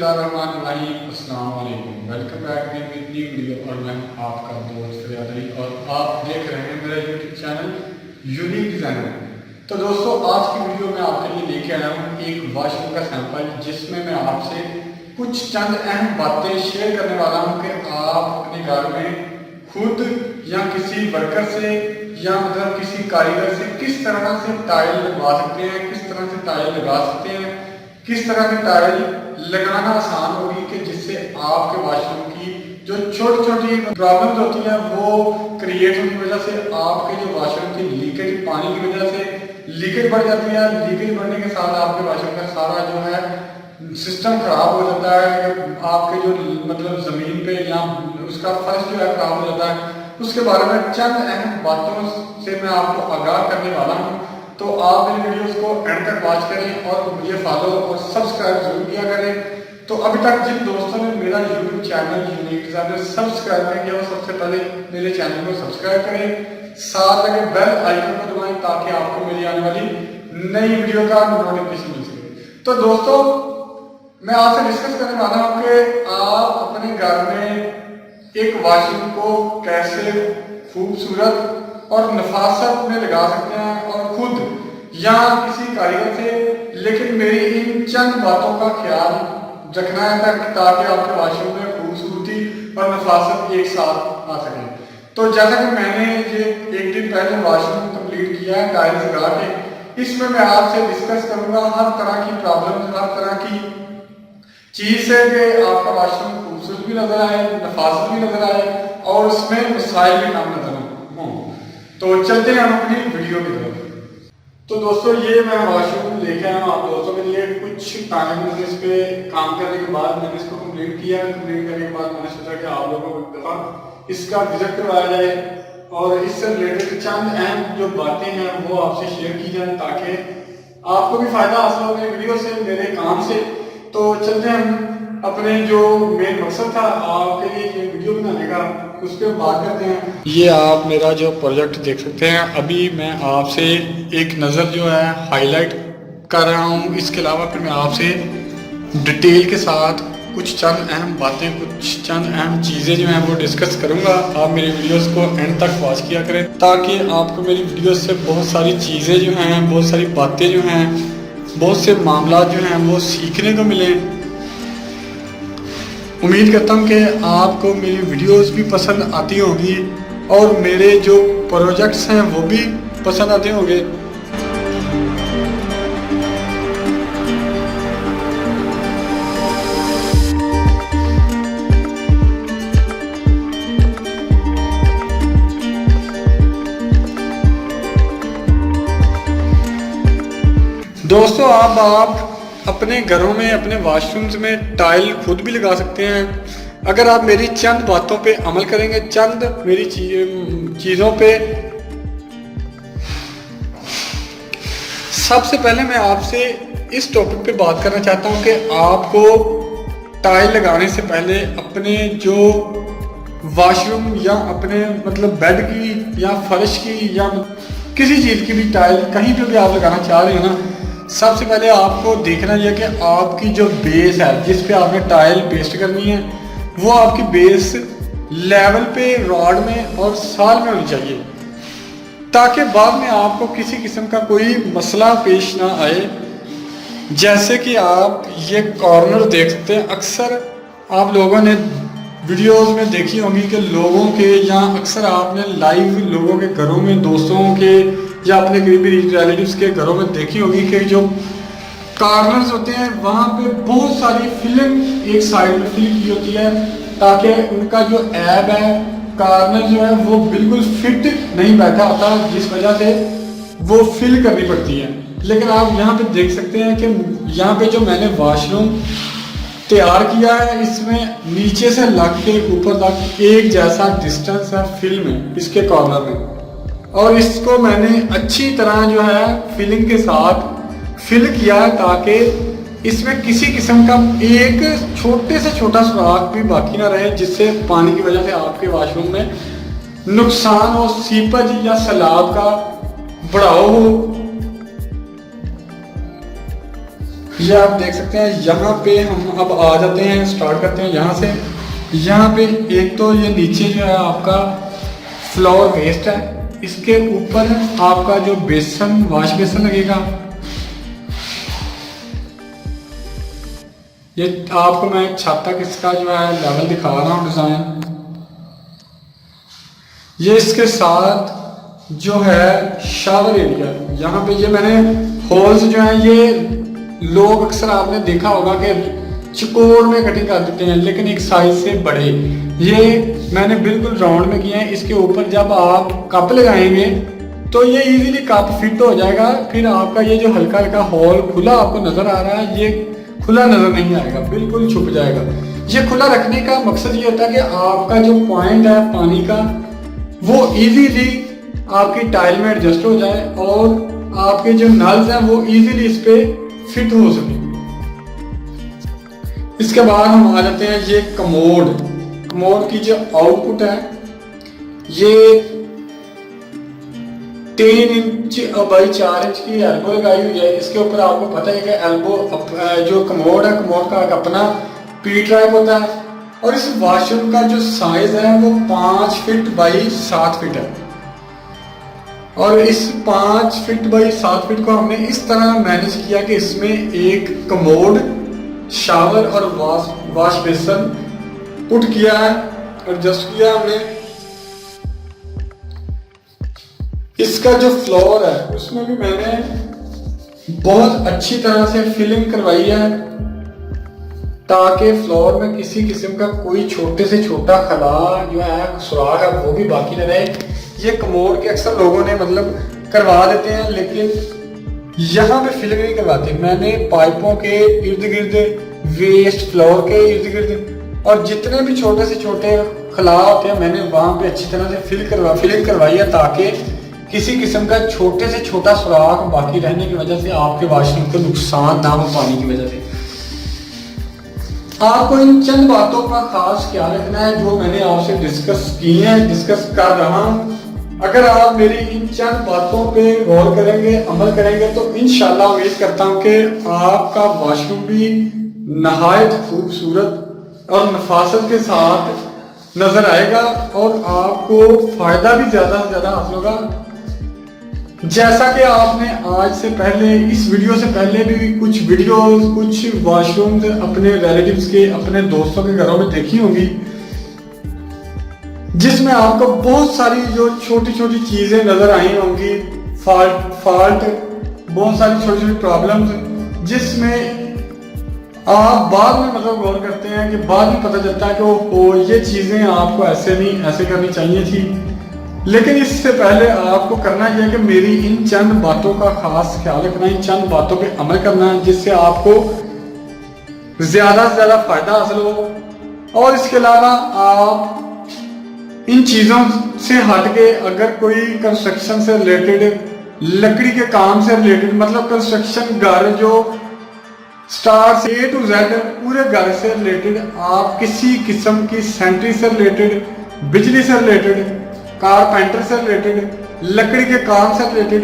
बिस्मिल्लाहिर्रहमानिर्रहीम, अस्सलाम वालेकुम। Welcome back with new video और मैं आपका दोस्त रियाद अली और आप देख रहे हैं मेरा यूट्यूब चैनल यूनिक डिज़ाइनर। तो दोस्तों, आज की वीडियो में आपके लिए लेके आया हूँ एक वॉशरूम का सैंपल, जिसमें मैं आपसे कुछ चंद अहम बातें शेयर करने वाला हूँ कि आप अपने घर में खुद या किसी वर्कर से या मतलब किसी कारीगर से किस तरह से टाइल लगवा सकते हैं, किस तरह से टाइल लगा सकते हैं, किस तरह की टाइल लगाना आसान होगी कि जिससे आपके वॉशरूम की जो छोटी छोटी प्रॉब्लम्स होती हैं वो क्रिएट होने की वजह से आपके जो वॉशरूम की लीकेज, पानी की वजह से लीकेज बढ़ जाती है। लीकेज बढ़ने के साथ आपके वॉशरूम का सारा जो है सिस्टम खराब हो जाता है। आपके जो मतलब ज़मीन पे या उसका फर्श जो है खराब हो जाता है। उसके बारे में चंद अहम बातों से मैं आपको आगाह करने वाला हूँ। तो आप मेरी वीडियोस को एंड तक वॉच करें और मुझे फॉलो और सब्सक्राइब जरूर किया करें। तो अभी तक जिन दोस्तों ने मेरा YouTube channel unique designer subscribe नहीं किया वो सबसे पहले मेरे चैनल को सब्सक्राइब करें, साथ लगे बेल आइकन को दबाएं ताकि आपको मेरी आने वाली नई वीडियो का नोटिफिकेशन मिल सके। तो दोस्तों, मैं आपसे डिस्कस करने वाला हूँ कि आप अपने घर में एक वॉशरूम को कैसे खूबसूरत और नफासत में लगा सकते हैं और खुद या किसी कारीगर से। लेकिन मेरी इन चंद बातों का ख्याल रखना है ताकि आपके वॉशरूम में खूबसूरती और नफासत एक साथ आ सके। तो जैसा कि मैंने ये एक दिन पहले वॉशरूम कंप्लीट किया है टाइल्स लगा के, इसमें मैं आपसे डिस्कस करूंगा हर तरह की प्रॉब्लम, हर तरह की चीज से कि आपका वॉशरूम खूबसूरत भी नजर आए, नफासत भी नजर आए और उसमें मसाइल भी कम नजर हो। तो चलते हैं हम अपनी वीडियो की तरफ। तो दोस्तों, ये मैं वॉशरूम लेके आया हूँ आप दोस्तों के लिए। कुछ टाइम इस पे काम करने के बाद मैंने इसको कंप्लीट किया। कंप्लीट करने के बाद मैंने सोचा कि आप लोगों को एक दफा इसका विजिट करवाया जाए और इससे रिलेटेड चंद अहम जो बातें हैं वो आपसे शेयर की जाए ताकि आपको भी फायदा हासिल हो मेरी वीडियो से, मेरे काम से। तो चलते हैं हम अपने जो मेन मकसद था आपके लिए ये वीडियो बनाने का, उस पर बात करते हैं। ये आप मेरा जो प्रोजेक्ट देख सकते हैं। अभी मैं आपसे एक नज़र जो है हाईलाइट कर रहा हूँ। इसके अलावा फिर मैं आपसे डिटेल के साथ कुछ चंद अहम बातें, कुछ चंद अहम चीज़ें जो हैं वो डिस्कस करूँगा। आप मेरी वीडियोस को एंड तक वॉच किया करें ताकि आपको मेरी वीडियोस से बहुत सारी चीज़ें जो हैं, बहुत सारी बातें जो हैं, बहुत से मामला जो हैं वो सीखने को मिले। उम्मीद करता हूँ कि आपको मेरी वीडियोस भी पसंद आती होंगी और मेरे जो प्रोजेक्ट्स हैं वो भी पसंद आते होंगे। दोस्तों, आप अपने घरों में, अपने वॉशरूम्स में टाइल खुद भी लगा सकते हैं अगर आप मेरी चंद बातों पे अमल करेंगे, चंद मेरी चीज़ों पे। सबसे पहले मैं आपसे इस टॉपिक पे बात करना चाहता हूँ कि आपको टाइल लगाने से पहले अपने जो वॉशरूम या अपने मतलब बेड की या फर्श की या किसी चीज़ की भी टाइल कहीं पे भी आप लगाना चाह रहे हो ना, सबसे पहले आपको देखना यह कि आपकी जो बेस है जिस पे आपने टाइल पेस्ट करनी है वो आपकी बेस लेवल पे रॉड में और साल में होनी चाहिए ताकि बाद में आपको किसी किस्म का कोई मसला पेश ना आए। जैसे कि आप ये कॉर्नर देख सकते हैं, अक्सर आप लोगों ने वीडियोस में देखी होंगी कि लोगों के या अक्सर आपने लाइव लोगों के घरों में, दोस्तों के या अपने करीबी रिलेटिव्स के घरों में देखी होगी कि जो कॉर्नर्स होते हैं वहाँ पे बहुत सारी फिलिंग एक साइड में फिल की होती है ताकि उनका जो ऐब है, कॉर्नर जो है वो बिल्कुल फिट नहीं बैठा होता, जिस वजह से वो फिल करनी पड़ती है। लेकिन आप यहाँ पे देख सकते हैं कि यहाँ पे जो मैंने वॉशरूम तैयार किया है इसमें नीचे से लग के ऊपर तक एक जैसा डिस्टेंस है फिल में, इसके कॉर्नर में। और इसको मैंने अच्छी तरह जो है फिलिंग के साथ फिल किया है ताकि इसमें किसी किस्म का एक छोटे से छोटा सुराख भी बाकी ना रहे जिससे पानी की वजह से आपके वॉशरूम में नुकसान हो, सीपज या सैलाब का बढ़ाव हो ये आप देख सकते हैं। यहाँ पे हम अब आ जाते हैं, स्टार्ट करते हैं यहाँ से। यहाँ पे एक तो ये नीचे जो है आपका फ्लोर वेस्ट है, इसके ऊपर आपका जो बेसन, वॉश बेसन लगेगा। ये आपको मैं छत तक इसका जो है लेवल दिखा रहा हूँ, डिजाइन। ये इसके साथ जो है शावर एरिया, यहाँ पे ये मैंने होल्स जो है, ये लोग अक्सर आपने देखा होगा कि चकोर में कटिंग कर देते हैं, लेकिन एक साइज से बड़े, ये मैंने बिल्कुल राउंड में किए हैं। इसके ऊपर जब आप कप लगाएंगे तो ये इजीली कप फिट हो जाएगा। फिर आपका ये जो हल्का हल्का होल खुला आपको नजर आ रहा है, ये खुला नजर नहीं आएगा, बिल्कुल छुप जाएगा। ये खुला रखने का मकसद ये होता है कि आपका जो पॉइंट है पानी का, वो इजीली आपकी टाइल में एडजस्ट हो जाए और आपके जो नल्स हैं वो इजीली इस पे फिट हो सके। इसके बाद हम आ जाते हैं ये कमोड। कमोड की जो आउटपुट है ये 3 इंच बाई 4 इंच की एल्बो लगाई हुई है। इसके ऊपर आपको पता है कि एल्बो जो कमोड है, कमोड का एक अपना पी ट्रैप होता है और इस वॉशरूम का जो साइज है वो 5 फीट बाई 7 फीट है। और इस 5 फीट बाई 7 फीट को हमने इस तरह मैनेज किया कि इसमें एक कमोड, शावर और वॉश बेसन पुट किया है, एडजस्ट किया हमने। इसका जो फ्लोर है उसमें भी मैंने बहुत अच्छी तरह से फिलिंग करवाई है ताकि फ्लोर में किसी किस्म का कोई छोटे से छोटा खला जो है, सुराख है, वो भी बाकी न रहे। ये कमोड के अक्सर लोगों ने मतलब करवा देते हैं, लेकिन यहाँ पे फिलिंग नहीं करवाते। मैंने पाइपों के इर्द गिर्द, वेस्ट फ्लोर के इर्द गिर्द और जितने भी छोटे से छोटे खला होते हैं, मैंने वहां पे अच्छी तरह से फिलिंग करवाई है ताकि किसी किस्म का छोटे से छोटा सुराख बाकी रहने की वजह से आपके वॉशरूम को नुकसान ना हो पानी की वजह से। आपको इन चंद बातों का खास ख्याल रखना है जो मैंने आपसे डिस्कस कर रहा हूँ। अगर आप मेरी इन चंद बातों पे गौर करेंगे, अमल करेंगे, तो इंशाल्लाह उम्मीद करता हूँ कि आपका वॉशरूम भी नहायत खूबसूरत और नफासत के साथ नजर आएगा और आपको फायदा भी ज्यादा से ज्यादा हासिल होगा। जैसा कि आपने आज से पहले, इस वीडियो से पहले भी कुछ वीडियोस, कुछ वॉशरूम्स अपने रिलेटिव्स के, अपने दोस्तों के घरों में देखी होंगी, जिसमें आपको बहुत सारी जो छोटी छोटी चीजें नजर आई होंगी, फॉल्ट बहुत सारी छोटी छोटी प्रॉब्लम्स, जिसमें आप बाद में मतलब गौर करते हैं कि बाद में पता चलता है कि वो ये चीजें आपको ऐसे नहीं, ऐसे करनी चाहिए थी। लेकिन इससे पहले आपको करना यह है कि मेरी इन चंद बातों का खास ख्याल रखना, इन चंद बातों पे अमल करना है, जिससे आपको ज्यादा से ज्यादा फायदा हासिल हो। और इसके अलावा आप इन चीजों से हटके अगर कोई कंस्ट्रक्शन से रिलेटेड, लकड़ी के काम से रिलेटेड, मतलब कंस्ट्रक्शन घर जो स्टार से A to Z पूरे घर से रिलेटेड, आप किसी किस्म की सेंट्री से रिलेटेड, बिजली से रिलेटेड, कारपेंटर से रिलेटेड, लकड़ी के काम से रिलेटेड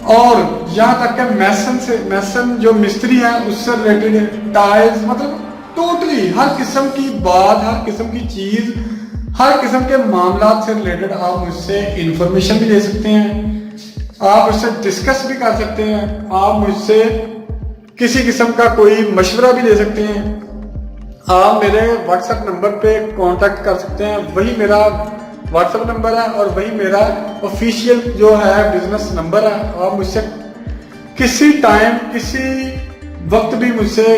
और यहाँ तक कि मैसन जो मिस्त्री है उससे रिलेटेड, टाइल्स, मतलब टोटली हर किस्म की बात, हर किस्म की चीज, हर किस्म के मामला से रिलेटेड आप मुझसे इंफॉर्मेशन भी ले सकते हैं, आप मुझसे डिस्कस भी कर सकते हैं, आप मुझसे किसी किस्म का कोई मशवरा भी ले सकते हैं। आप मेरे व्हाट्सएप नंबर पे कांटेक्ट कर सकते हैं, वही मेरा व्हाट्सएप नंबर है और वही मेरा ऑफिशियल जो है बिजनेस नंबर है। आप मुझसे किसी टाइम, किसी वक्त भी मुझसे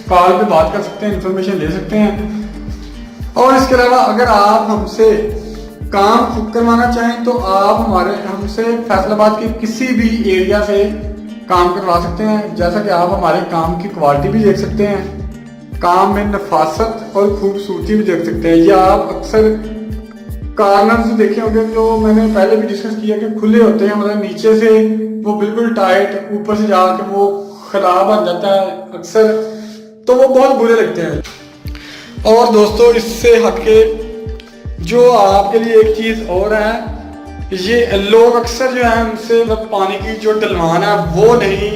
कॉल पे बात कर सकते हैं, इंफॉर्मेशन ले सकते हैं। और इसके अलावा अगर आप हमसे काम करवाना चाहें तो आप हमसे फैसलाबाद के किसी भी एरिया से काम करवा सकते हैं। जैसा कि आप हमारे काम की क्वालिटी भी देख सकते हैं, काम में नफासत और खूबसूरती भी देख सकते हैं। ये आप अक्सर कार्नर्स देखे होंगे जो मैंने पहले भी डिस्कस किया कि खुले होते हैं, मतलब नीचे से वो बिल्कुल टाइट, ऊपर से जाके वो खराब बन जाता है अक्सर, तो वो बहुत बुरे लगते हैं। और दोस्तों इससे हटके जो आपके लिए एक चीज और है, ये लोग अक्सर जो है उनसे पानी की जो ढलवान है वो नहीं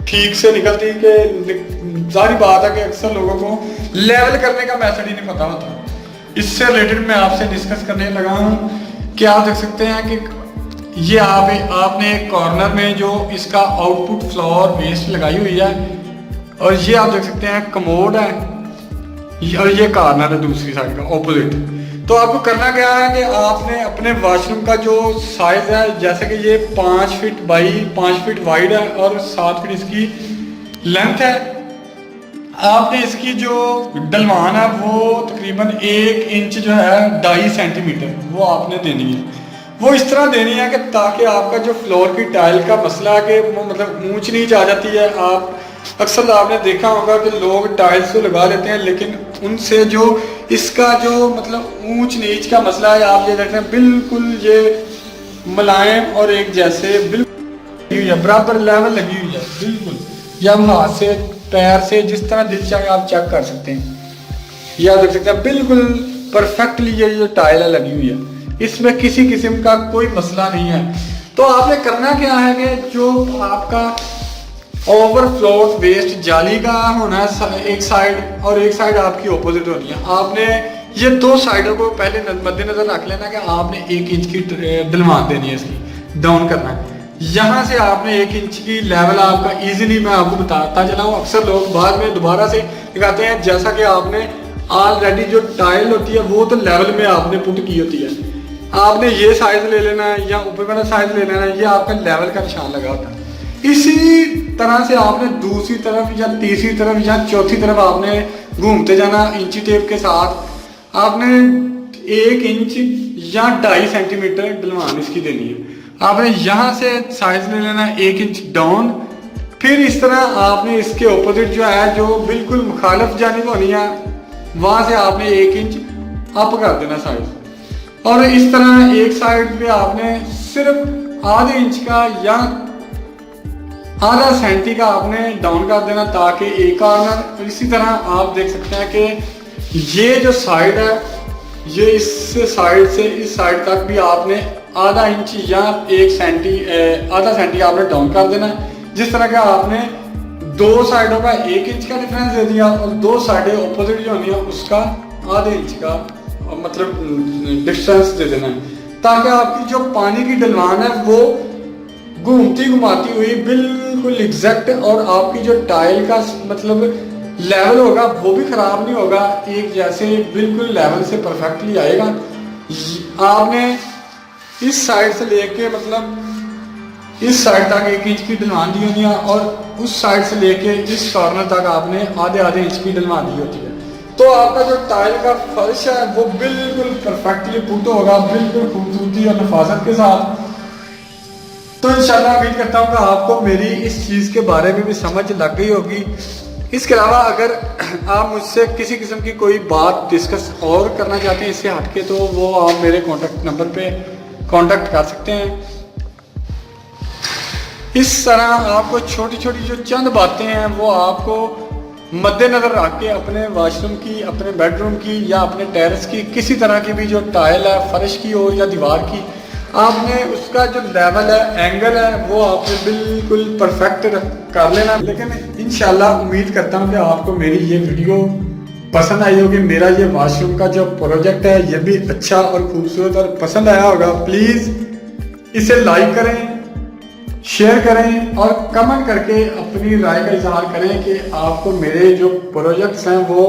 ठीक से निकलती कि सारी बात है कि अक्सर लोगों को लेवल करने का मेथड ही नहीं पता होता। इससे रिलेटेड मैं आपसे डिस्कस करने लगा हूँ कि आप देख सकते हैं कि ये आपने एक कॉर्नर में जो इसका आउटपुट फ्लोर वेस्ट लगाई हुई है, और ये आप देख सकते हैं कमोड है, और ये कॉर्नर है दूसरी साइड का ऑपोजिट। तो आपको करना क्या है कि आपने अपने वॉशरूम का जो साइज है, जैसे कि ये 5 फीट बाई 5 फीट वाइड है और 7 फीट इसकी लेंथ है, आपने इसकी जो डलवान है वो तकरीबन 1 इंच जो है 2.5 सेंटीमीटर वो आपने देनी है। वो इस तरह देनी है कि ताकि आपका जो फ्लोर की टाइल का मसला है कि वो मतलब ऊंच नीच आ जाती है। आप अक्सर आपने देखा होगा कि लोग टाइल्स तो लगा लेते हैं, लेकिन उनसे जो इसका जो मतलब ऊंच नीच का मसला है, आप ये देखते हैं बिल्कुल ये मुलायम और एक जैसे बिल्कुल बराबर लेवल लगी हुई है बिल्कुल, या हाथ से पैर से जिस तरह दिल चाहे आप चेक कर सकते हैं। या देख सकते हैं बिल्कुल परफेक्टली ये जो टाइल लगी हुई है, इसमें किसी किस्म का कोई मसला नहीं है। तो आपने करना क्या है कि जो आपका ओवरफ्लो वेस्ट जाली का होना है एक साइड, और एक साइड आपकी ऑपोजिट होनी है। आपने ये 2 साइडों को पहले मद्देनजर रख लेना कि आपने 1 इंच की डलवान देनी है, इसकी डाउन करना है। यहाँ से आपने 1 इंच की लेवल आपका इजीली मैं आपको बताता चला हूँ। अक्सर लोग बाद में दोबारा से दिखाते हैं, जैसा कि आपने ऑलरेडी जो टाइल होती है वो तो लेवल में आपने पुट की होती है, आपने ये साइज ले लेना है या ऊपर वाला साइज ले लेना है, ये आपका लेवल का निशान लगा होता है। इसी तरह से आपने दूसरी तरफ या तीसरी तरफ या चौथी तरफ आपने घूमते जाना इंची टेप के साथ। आपने 1 इंच या 2.5 सेंटीमीटर डलवान इसकी देनी है। आपने यहाँ से साइज ले लेना है 1 इंच डाउन, फिर इस तरह आपने इसके ऑपोजिट जो है जो बिल्कुल मुखालिफ जानिब होनी है, वहां से आपने 1 इंच अप कर देना साइज, और इस तरह एक साइड पे आपने सिर्फ आधे इंच का या आधा सेंटी का आपने डाउन कर देना ताकि एक कॉर्नर। इसी तरह आप देख सकते हैं कि ये जो साइड है, ये इस साइड से इस साइड तक भी आपने आधा इंच या 1 सेंटी आधा सेंटी आपने डाउन कर देना। जिस तरह का आपने 2 साइडों का 1 इंच का डिफरेंस दे दिया और 2 साइडें ऑपोजिट जो होनी है उसका आधे इंच का मतलब डिस्टेंस दे देना है, ताकि आपकी जो पानी की डलवान है वो घूमती घुमाती हुई बिल्कुल एग्जैक्ट, और आपकी जो टाइल का मतलब लेवल होगा वो भी खराब नहीं होगा, एक जैसे बिल्कुल लेवल से परफेक्टली आएगा। आपने इस साइड से लेके मतलब इस साइड तक 1 इंच की डलवान दी होती है, और उस साइड से लेके इस कॉर्नर तक आपने आधे इंच की डलवान दी होती है। तो आपका जो टाइल का फर्श है वो बिल्कुल परफेक्टली पुट होगा, बिल्कुल खूबसूरती और नफाजत के साथ। तो इंशाल्लाह उम्मीद करता हूँ कि आपको मेरी इस चीज़ के बारे में भी समझ लग गई होगी। इसके अलावा अगर आप मुझसे किसी किस्म की कोई बात डिस्कस और करना चाहते हैं इससे हटके, तो वो आप मेरे कॉन्टैक्ट नंबर पे कॉन्टैक्ट कर सकते हैं। इस तरह आपको छोटी छोटी जो चंद बातें हैं वो आपको मद्देनजर रख के अपने वॉशरूम की, अपने बेडरूम की या अपने टेरेस की किसी तरह की भी जो टाइल है फर्श की हो या दीवार की, आपने उसका जो लेवल है एंगल है वो आपने बिल्कुल परफेक्ट कर लेना। लेकिन इंशाल्लाह उम्मीद करता हूँ कि आपको मेरी ये वीडियो पसंद आई होगी। मेरा ये वॉशरूम का जो प्रोजेक्ट है ये भी अच्छा और खूबसूरत और पसंद आया होगा। प्लीज़ इसे लाइक करें, शेयर करें और कमेंट करके अपनी राय का इजहार करें कि आपको मेरे जो प्रोजेक्ट्स हैं वो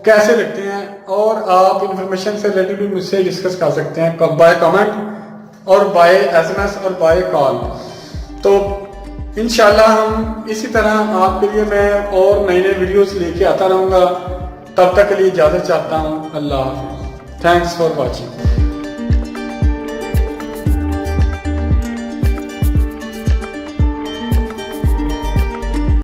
कैसे लगते हैं, और आप इंफॉर्मेशन से रिलेटेड मुझसे डिस्कस कर सकते हैं बाय कमेंट और बाय SMS और बाय कॉल। तो इंशाल्लाह हम इसी तरह आपके लिए मैं और नए वीडियोस लेके आता रहूँगा। तब तक के लिए इजाज़त चाहता हूँ। अल्लाह हाफ़िज़। Thanks for watching.